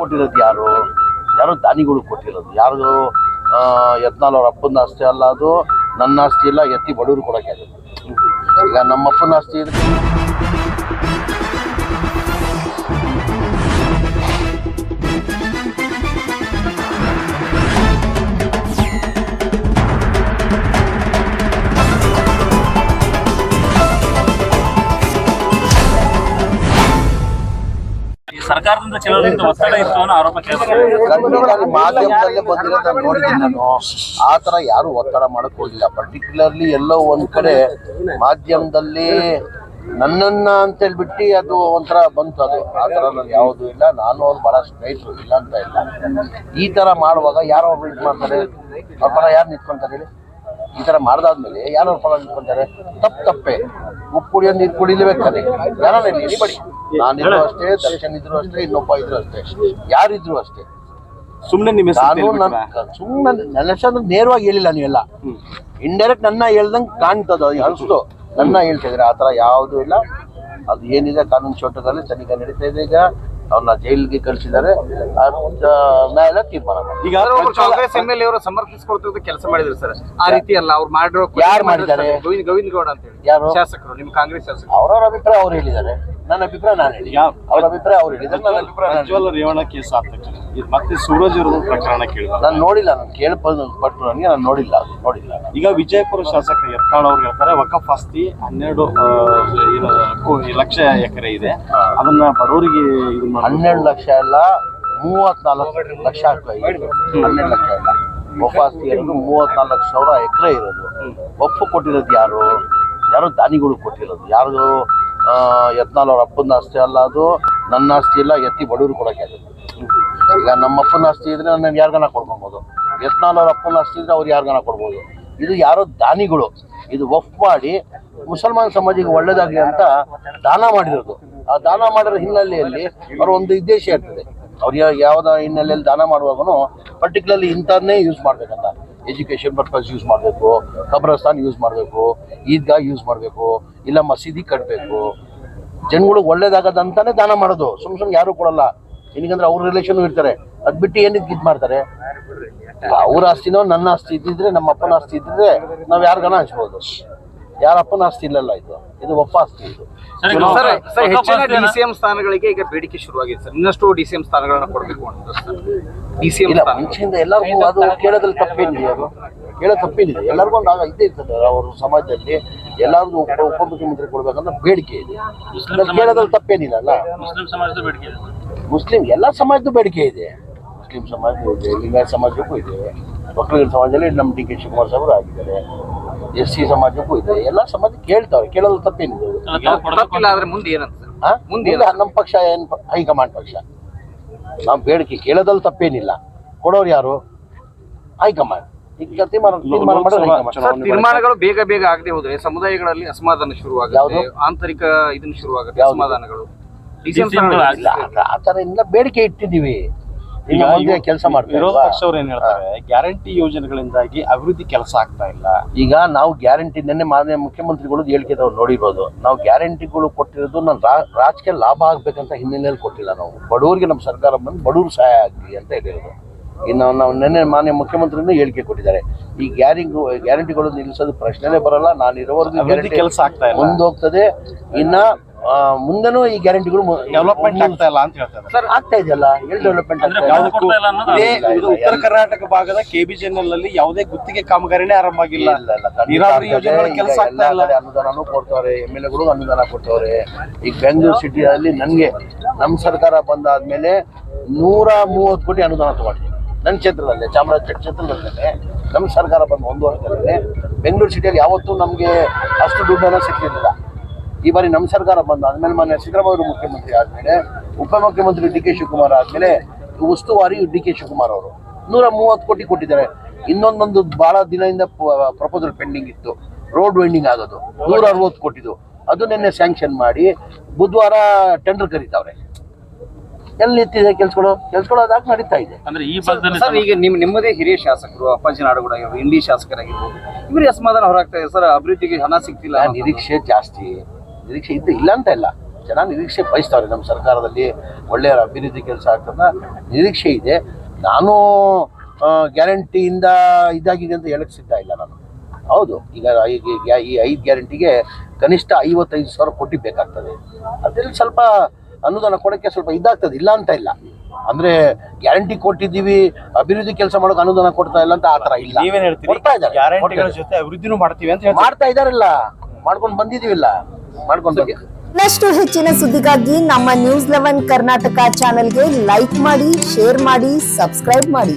ಕೊಟ್ಟಿರೋದು ಯಾರು ದಾನಿಗಳು ಕೊಟ್ಟಿರೋದು ಯಾರು? ಯತ್ನಾಳ್ ಅವ್ರ ಅಪ್ಪನ ಆಸ್ತಿ ಅಲ್ಲ, ಅದು ನನ್ನ ಆಸ್ತಿ ಇಲ್ಲ, ಎತ್ತಿ ಬಡವರು ಕೊಡೋಕೆ ಅದು. ಈಗ ನಮ್ಮ ಅಪ್ಪನ ಆಸ್ತಿ ಇದ್ರೆ ಸರ್ಕಾರದಿಂದ ಕೆಲವರಿಂದ ಒತ್ತಡ ಇತ್ತು ಅನ್ನೋ ಆರೋಪ ಮಾಧ್ಯಮದಲ್ಲೇ ಬಂದಿರೋದು ನೋಡಿದ್ದೀನಿ ನಾನು. ಆ ತರ ಯಾರು ಒತ್ತಡ ಮಾಡಕ್ ಹೋಗಿಲ್ಲ. ಪರ್ಟಿಕ್ಯುಲರ್ಲಿ ಎಲ್ಲೋ ಒಂದ್ ಕಡೆ ಮಾಧ್ಯಮದಲ್ಲಿ ನನ್ನನ್ನ ಅಂತ ಹೇಳ್ಬಿಟ್ಟು ಅದು ಒಂಥರ ಬಂತು. ಅದು ಆ ತರ ನಾನು ಯಾವುದು ಇಲ್ಲ. ನಾನು ಅವ್ರು ಬಹಳ ಸ್ಟ್ರೈಟ್ರು, ಇಲ್ಲ ಅಂತ ಇಲ್ಲ. ಈ ತರ ಮಾಡುವಾಗ ಯಾರೋ ಒಬ್ರು ಇದು ಮಾಡ್ತಾರೆ, ಅವ್ರ ಪರ ಯಾರು ನಿಂತ್ಕೊಂತಾರೆ ಹೇಳಿ? ಈ ತರ ಮಾಡ್ದಾದ್ಮೇಲೆ ಯಾರು ಅವ್ರ ಪರ ನಿಂತ್ಕೊಂತಾರೆ? ತಪ್ಪೇ. ಉಪ್ಪು ಕುಡಿಯೋ ನೀರು ಕುಡಿಲೇಬೇಕಾದ್ರೆ ಯಾರು ಎನಿಬಡಿ, ನಾನಿದ್ರು ಅಷ್ಟೇ, ದರ್ಶನ್ ಇದ್ರು ಅಷ್ಟೇ, ಇನ್ನೊಬ್ಬ ಇದ್ರು ಅಷ್ಟೇ, ಯಾರಿದ್ರು ಅಷ್ಟೇ. ಸುಮ್ಮನೆ ನನ್ನ ಹೆಸರು ನೇರವಾಗಿ ಹೇಳಿಲ್ಲ ನೀವೆಲ್ಲ, ಇಂಡೈರೆಕ್ಟ್ ನನ್ನ ಹೇಳ್ದಂಗೆ ಕಾಣ್ತದ ಅನಿಸ್ತು. ನನ್ನ ಹೇಳ್ತಿದ್ರೆ ಆ ಥರ ಯಾವುದೂ ಇಲ್ಲ. ಅದು ಏನಿದೆ ಕಾನೂನು ಚೌಟದಲ್ಲಿ ತನಿಖೆ ನಡೀತಾ ಇದೆ. ಈಗ ಅವ್ರನ್ನ ಜೈಲಿಗೆ ಕಳಿಸಿದ್ದಾರೆ, ನ್ಯಾಯಾಲಯ ತೀರ್ಮಾನ ಮಾಡಿ. ಈಗ ಕಾಂಗ್ರೆಸ್ MLA ಅವರು ಸಮರ್ಥಿಸಿಕೊಳ್ತಿರೋದು ಕೆಲಸ ಮಾಡಿದ್ರು ಸರ್, ಆ ರೀತಿ ಅಲ್ಲ ಅವ್ರು ಮಾಡಿರೋ. ಯಾರು ಮಾಡಿದ್ದಾರೆ? ಗೋವಿಂದ ಗೌಡ ಅಂತ ಹೇಳಿ ಯಾರು ಶಾಸಕರು, ನಿಮ್ಮ ಕಾಂಗ್ರೆಸ್ ಶಾಸಕರು. ಅವ್ರವ್ರ ಅಭಿಪ್ರಾಯ ಅವ್ರು ಹೇಳಿದ್ದಾರೆ, ನನ್ನ ಅಭಿಪ್ರಾಯ ನಾನು ಹೇಳಿ. ಅವ್ರ ಅಭಿಪ್ರಾಯ ಅವ್ರು ಹೇಳಿದ್ದಾರೆ, ನನ್ನ ಅಭಿಪ್ರಾಯ ಪ್ರಜ್ವಲ್ ರೇವಣ್ಣ ಕೇಸ್ ಆದ ತಕ್ಷಣ ಮತ್ತೆ ಸೂರಜ್ ಇರೋದು ಪ್ರಕರಣ ಕೇಳಿದ ನಾನು ನೋಡಿಲ್ಲ. ನಾನು ಕೇಳ್ಪಟ್ಟು ನನಗೆ ನಾನು ನೋಡಿಲ್ಲ. ಈಗ ವಿಜಯಪುರ ಶಾಸಕ ಯತ್ನಾಳ್ ಅವ್ರು ಹೇಳ್ತಾರೆ, ವಕಫ್ ಆಸ್ತಿ 12 ಲಕ್ಷ ಎಕರೆ ಇದೆ, ಅದನ್ನ ಬಡವರಿಗೆ 12 ಲಕ್ಷ ಅಲ್ಲ, 34 ಲಕ್ಷ ಆಗ್ತದೆ. 12 ಲಕ್ಷ ಇಲ್ಲ, ವಕಫ್ ಆಸ್ತಿ ಇರೋದು 34,00,000 ಎಕರೆ ಇರೋದು. ಒಪ್ಪು ಕೊಟ್ಟಿರೋದು ಯಾರು ದಾನಿಗಳು ಕೊಟ್ಟಿರೋದು ಯಾರು? ಯತ್ನಾಳ್ ಅವ್ರ ಅಪ್ಪನ ಆಸ್ತಿ ಅಲ್ಲ, ಅದು ನನ್ನ ಆಸ್ತಿ ಇಲ್ಲ, ಎತ್ತಿ ಬಡವರು ಕೊಡೋಕೆ ಅದು. ಈಗ ನಮ್ಮ ಅಪ್ಪನ ಆಸ್ತಿ ಇದ್ರೆ ನಾನು ಯಾರಿಗಾನ ಕೊಡ್ಕೊಬೋದು, ಯತ್ನಾಳ್ ಅವ್ರ ಅಪ್ಪನ ಆಸ್ತಿ ಇದ್ರೆ ಅವ್ರು ಯಾರಿಗಾನ ಕೊಡ್ಬೋದು. ಇದು ಯಾರೋ ದಾನಿಗಳು ಇದು ವಫ್ ಮಾಡಿ ಮುಸಲ್ಮಾನ್ ಸಮಾಜಿಗೆ ಒಳ್ಳೇದಾಗಲಿ ಅಂತ ದಾನ ಮಾಡಿರೋದು. ಆ ದಾನ ಮಾಡಿರೋ ಹಿನ್ನೆಲೆಯಲ್ಲಿ ಅವ್ರ ಒಂದು ಉದ್ದೇಶ ಇರ್ತದೆ. ಅವ್ರು ಯಾವುದೋ ಹಿನ್ನೆಲೆಯಲ್ಲಿ ದಾನ ಮಾಡುವಾಗೂ ಪರ್ಟಿಕ್ಯುಲರ್ಲಿ ಇಂಥನ್ನೇ ಯೂಸ್ ಮಾಡ್ಬೇಕಂತ. ಎಜುಕೇಷನ್ ಪರ್ಪಸ್ ಯೂಸ್ ಮಾಡಬೇಕು, ಕಬ್ರಸ್ತಾನ್ ಯೂಸ್ ಮಾಡಬೇಕು, ಈದ್ಗಾ ಯೂಸ್ ಮಾಡಬೇಕು, ಇಲ್ಲ ಮಸೀದಿ ಕಟ್ಟಬೇಕು, ಜನಗಳಿಗೆ ಒಳ್ಳೇದಾಗದಂತಾನೆ ದಾನ ಮಾಡೋದು. ಸುಮ್ಮನೆ ಯಾರು ಕೊಡಲ್ಲ. ಏನಕ್ಕಂದ್ರೆ ಅವ್ರ ರಿಲೇಷನ್ ಇರ್ತಾರೆ, ಅದ್ ಬಿಟ್ಟು ಏನಕ್ಕೆ ಇದು ಮಾಡ್ತಾರೆ? ಅವ್ರ ಆಸ್ತಿನೋ ನನ್ನ ಆಸ್ತಿ ಇದ್ದಿದ್ರೆ, ನಮ್ಮ ಅಪ್ಪನ ಆಸ್ತಿ ಇದ್ದಿದ್ರೆ ನಾವು ಯಾರಿಗಾನ ಹಂಚ್ಬೋದು. ಯಾರ ಅಪ್ಪನ ಆಸ್ತಿ ಇಲ್ಲಲ್ಲ, ಇದು ವಫ್ ಆಸ್ತಿ. ಇದು ಹೆಚ್ಚಿನ DCM ಸ್ಥಾನಗಳಿಗೆ ಈಗ ಬೇಡಿಕೆ ಶುರುವಾಗಿದೆ ಸರ್. ಇನ್ನಷ್ಟು DCM ಸ್ಥಾನಗಳನ್ನ ಕೊಡಬೇಕು ಅಂತ DCM ಇಲ್ಲ. ಮುಂಚೆಯಿಂದ ಎಲ್ಲರಿಗೂ ಅದು ಕೇಳೋದ್ರಲ್ಲಿ ತಪ್ಪೇನಿದೆ, ಅದು ಕೇಳೋದು ತಪ್ಪೇನಿದೆ. ಎಲ್ಲರಿಗೂ ಒಂದು ಇದ್ದೇ ಇರ್ತದೆ. ಅವ್ರ ಸಮಾಜದಲ್ಲಿ ಎಲ್ಲರಿಗೂ ಉಪಮುಖ್ಯಮಂತ್ರಿ ಕೊಡ್ಬೇಕಂತ ಬೇಡಿಕೆ ಇದೆ. ಕೇಳೋದ್ರಲ್ಲಿ ತಪ್ಪೇನಿಲ್ಲ ಅಲ್ಲ. ಮುಸ್ಲಿಂ ಎಲ್ಲ ಸಮಾಜದ ಬೇಡಿಕೆ ಇದೆ. ಮುಸ್ಲಿಂ ಸಮಾಜಕ್ಕೂ ಇದೆ, ಲಿಂಗಾಯತ ಸಮಾಜಕ್ಕೂ ಇದೆ, ಒಕ್ಕಲಿಗರ ಸಮಾಜದಲ್ಲಿ ನಮ್ಮ DK ಶಿವಕುಮಾರ್ ಸಾಹೇಬರು ಆಗಿದ್ದಾರೆ, SC ಸಮಾಜಕ್ಕೂ ಇದೆ. ಎಲ್ಲ ಸಮಾಜಕ್ಕೆ ಕೇಳ್ತಾವ್ರೆ, ಕೇಳೋದು ತಪ್ಪೇನಿದೆ. ಮುಂದೆ ನಮ್ಮ ಪಕ್ಷ ಏನು ಹೈಕಮಾಂಡ್ ಪಕ್ಷ, ನಾವು ಬೇಡಿಕೆ ಕೇಳೋದ್ರಲ್ಲಿ ತಪ್ಪೇನಿಲ್ಲ. ಕೊಡೋರು ಯಾರು? ಹೈಕಮಾಂಡ್. ಈಗ ತೀರ್ಮಾನಗಳು ಬೇಗ ಆಗದೆ ಹೋದ್ರೆ ಸಮುದಾಯಗಳಲ್ಲಿ ಅಸಮಾಧಾನ ಶುರುವಾಗುತ್ತೆ, ಆಂತರಿಕ ಇದನ್ನ ಶುರುವಾಗುತ್ತೆ, ಅಸಮಾಧಾನಗಳು. ಆ ತರ ಎಲ್ಲ ಬೇಡಿಕೆ ಇಟ್ಟಿದ್ದೀವಿ. ಕೆಲಸ ಮಾಡ್ತೀವಿ. ವಿರೋಧ ಪಕ್ಷವ್ರು ಏನ್ ಹೇಳ್ತಾರೆ, ಗ್ಯಾರಂಟಿ ಯೋಜನೆಗಳಿಂದಾಗಿ ಅಭಿವೃದ್ಧಿ ಕೆಲಸ ಆಗ್ತಾ ಇಲ್ಲ. ಈಗ ನಾವು ಗ್ಯಾರಂಟಿ ನೆನ್ನೆ ಮಾನ್ಯ ಮುಖ್ಯಮಂತ್ರಿಗಳು ಹೇಳಿಕೆದವ್ರು ನೋಡಿರೋದು. ನಾವು ಗ್ಯಾರಂಟಿಗಳು ಕೊಟ್ಟಿರೋದು ನಾನು ರಾಜಕೀಯ ಲಾಭ ಆಗ್ಬೇಕಂತ ಹಿನ್ನೆಲೆಯಲ್ಲಿ ಕೊಟ್ಟಿಲ್ಲ. ನಾವು ಬಡವರಿಗೆ ನಮ್ಮ ಸರ್ಕಾರ ಬಂದು ಬಡವರು ಸಹಾಯ ಆಗಲಿ ಅಂತ ಹೇಳಿರೋದು. ಇನ್ನು ನಾವು ನೆನ್ನೆ ಮಾನ್ಯ ಮುಖ್ಯಮಂತ್ರಿನೂ ಹೇಳಿಕೆ ಕೊಟ್ಟಿದ್ದಾರೆ. ಈ ಗ್ಯಾರಂಟಿಗಳು ನಿಲ್ಲಿಸೋದು ಪ್ರಶ್ನೆನೇ ಬರಲ್ಲ. ನಾನು ಇರೋವರೆಗೂ ಕೆಲಸ ಆಗ್ತಾ ಇಲ್ಲ, ಮುಂದೋಗ್ತದೆ. ಇನ್ನ ಮುಂದೆನೂ ಈ ಗ್ಯಾರಂಟಿಗಳು ಡೆವಲಪ್ಮೆಂಟ್ ಆಗ್ತಾ ಇಲ್ಲ ಅಂತ ಹೇಳ್ತಾರೆ ಸರ್. ಆಗ್ತಾ ಇದೆಯಲ್ಲ, ಎಲ್ಲಿ ಡೆವಲಪ್ಮೆಂಟ್ ಆಗ್ತಾ ಇದು ಉತ್ತರ ಕರ್ನಾಟಕ ಭಾಗದ KBJNL ಅಲ್ಲಿ ಯಾವುದೇ ಗುತ್ತಿಗೆ ಕಾಮಗಾರಿನೇ ಆರಂಭ ಆಗಿಲ್ಲ. ನೀರಾವರಿ ಯೋಜನೆಗಳ ಕೆಲಸ ಆಗ್ತಾ ಇಲ್ಲ. ಅನುದಾನನೂ ಕೊಡ್ತವ್ರೆ, MLA ಗಳು ಅನುದಾನ ಕೊಡ್ತವ್ರೆ. ಈಗ ಬೆಂಗಳೂರು ಸಿಟಿಯಲ್ಲಿ ನನಗೆ ನಮ್ಮ ಸರ್ಕಾರ ಬಂದಾದ್ಮೇಲೆ 130 ಕೋಟಿ ಅನುದಾನ ತಗೊಂಡಿದ್ದೀನಿ ನನ್ನ ಕ್ಷೇತ್ರದಲ್ಲೇ, ಚಾಮರಾಜಪೇಟೆ ಕ್ಷೇತ್ರದಲ್ಲೇ. ನಮ್ಮ ಸರ್ಕಾರ ಬಂದು 1 ವರ್ಷದಲ್ಲೇ ಬೆಂಗಳೂರು ಸಿಟಿಯಲ್ಲಿ ಯಾವತ್ತೂ ನಮಗೆ ಅಷ್ಟು ದುಡ್ಡನ್ನು ಸಿಕ್ಕಿರಲಿಲ್ಲ. ಈ ಬಾರಿ ನಮ್ಮ ಸರ್ಕಾರ ಬಂದ ಆದ್ಮೇಲೆ ಮಾನ್ಯ ಸಿದ್ದರಾಮಯ್ಯ ಮುಖ್ಯಮಂತ್ರಿ ಆದ್ಮೇಲೆ, ಉಪಮುಖ್ಯಮಂತ್ರಿ DK ಶಿವಕುಮಾರ್ ಆದ್ಮೇಲೆ ಉಸ್ತುವಾರಿ DK ಶಿವಕುಮಾರ್ ಅವರು 130 ಕೋಟಿ ಕೊಟ್ಟಿದ್ದಾರೆ. ಇನ್ನೊಂದೊಂದು ಬಹಳ ದಿನದಿಂದ ಪ್ರಪೋಸಲ್ ಪೆಂಡಿಂಗ್ ಇತ್ತು, ರೋಡ್ ವೈಂಡಿಂಗ್ ಆಗೋದು, 160 ಕೋಟಿದು. ಅದು ನಿನ್ನೆ ಸ್ಯಾಂಕ್ಷನ್ ಮಾಡಿ ಬುಧವಾರ ಟೆಂಡರ್ ಕರೀತಾವ್ರೆ. ಎಲ್ಲಿ ನಿಂತಿದೆ ಕೆಲ್ಸಗಳೋದಾಗಿ ನಡೀತಾ ಇದೆ. ಸರ್ ಈಗ ನಿಮ್ಮದೇ ಹಿರಿಯ ಶಾಸಕರು ಅಪ್ಪಾಜಿ ನಾಡಗೌಡ ಆಗಿರ್ಬೋದು, ಇಂಡಿ ಶಾಸಕರಾಗಿರ್ಬೋದು, ಇವರಿಗೆ ಅಸಮಾಧಾನ ಹೊರಾಗ್ತಾ ಇದೆ ಸರ್. ಅಭಿವೃದ್ಧಿಗೆ ಹಣ ಸಿಗ್ತಿಲ್ಲ. ನಿರೀಕ್ಷೆ ಜಾಸ್ತಿ, ನಿರೀಕ್ಷೆ ಇದ್ದು ಇಲ್ಲ ಅಂತ ಇಲ್ಲ. ಜನ ನಿರೀಕ್ಷೆ ಬಯಸ್ತಾವ್ರೆ ನಮ್ಮ ಸರ್ಕಾರದಲ್ಲಿ ಒಳ್ಳೆಯ ಅಭಿವೃದ್ಧಿ ಕೆಲಸ ಆಗ್ತದ ನಿರೀಕ್ಷೆ ಇದೆ. ನಾನು ಗ್ಯಾರಂಟಿಯಿಂದ ಇದಾಗಿದೆ ಅಂತ ಹೇಳಕ್ ಸಿದ್ಧ ಇಲ್ಲ ನಾನು. ಹೌದು, ಈಗ ಈ 5 ಗ್ಯಾರಂಟಿಗೆ ಕನಿಷ್ಠ 55,000 ಕೋಟಿ ಬೇಕಾಗ್ತದೆ. ಅದ್ರಲ್ಲಿ ಸ್ವಲ್ಪ ಅನುದಾನ ಕೊಡೋಕ್ಕೆ ಸ್ವಲ್ಪ ಇದಾಗ್ತದೆ, ಇಲ್ಲ ಅಂತ ಇಲ್ಲ. ಅಂದ್ರೆ ಗ್ಯಾರಂಟಿ ಕೊಟ್ಟಿದ್ದೀವಿ, ಅಭಿವೃದ್ಧಿ ಕೆಲಸ ಮಾಡೋಕೆ ಅನುದಾನ ಕೊಡ್ತಾ ಇಲ್ಲ ಅಂತ ಆತರ ಇಲ್ಲ. ನೀವೇನ್ ಹೇಳ್ತೀರಿ? ಕೊಡ್ತಾ ಇದ್ದಾರೆ, ಗ್ಯಾರಂಟಿಗಳ ಜೊತೆ ಅಭಿವೃದ್ಧಿನೂ ಮಾಡ್ತೀವಿ ಅಂತ ಹೇಳ್ತಾರೆ. ಮಾಡ್ತಾ ಇದಾರಲ್ಲ, ಮಾಡ್ಕೊಂಡು ಬಂದಿದೀವಿಲ್ಲ, ಮಾಡ್ಕೊಂಡು ಬಂದಿದ್ದೀವಿ. ಇನ್ನಷ್ಟು ಹೆಚ್ಚಿನ ಸುದ್ದಿಗಾಗಿ ನಮ್ಮ ನ್ಯೂಸ್ 11 ಕರ್ನಾಟಕ ಚಾನೆಲ್ಗೆ ಲೈಕ್ ಮಾಡಿ, ಶೇರ್ ಮಾಡಿ, ಸಬ್ಸ್ಕ್ರೈಬ್ ಮಾಡಿ.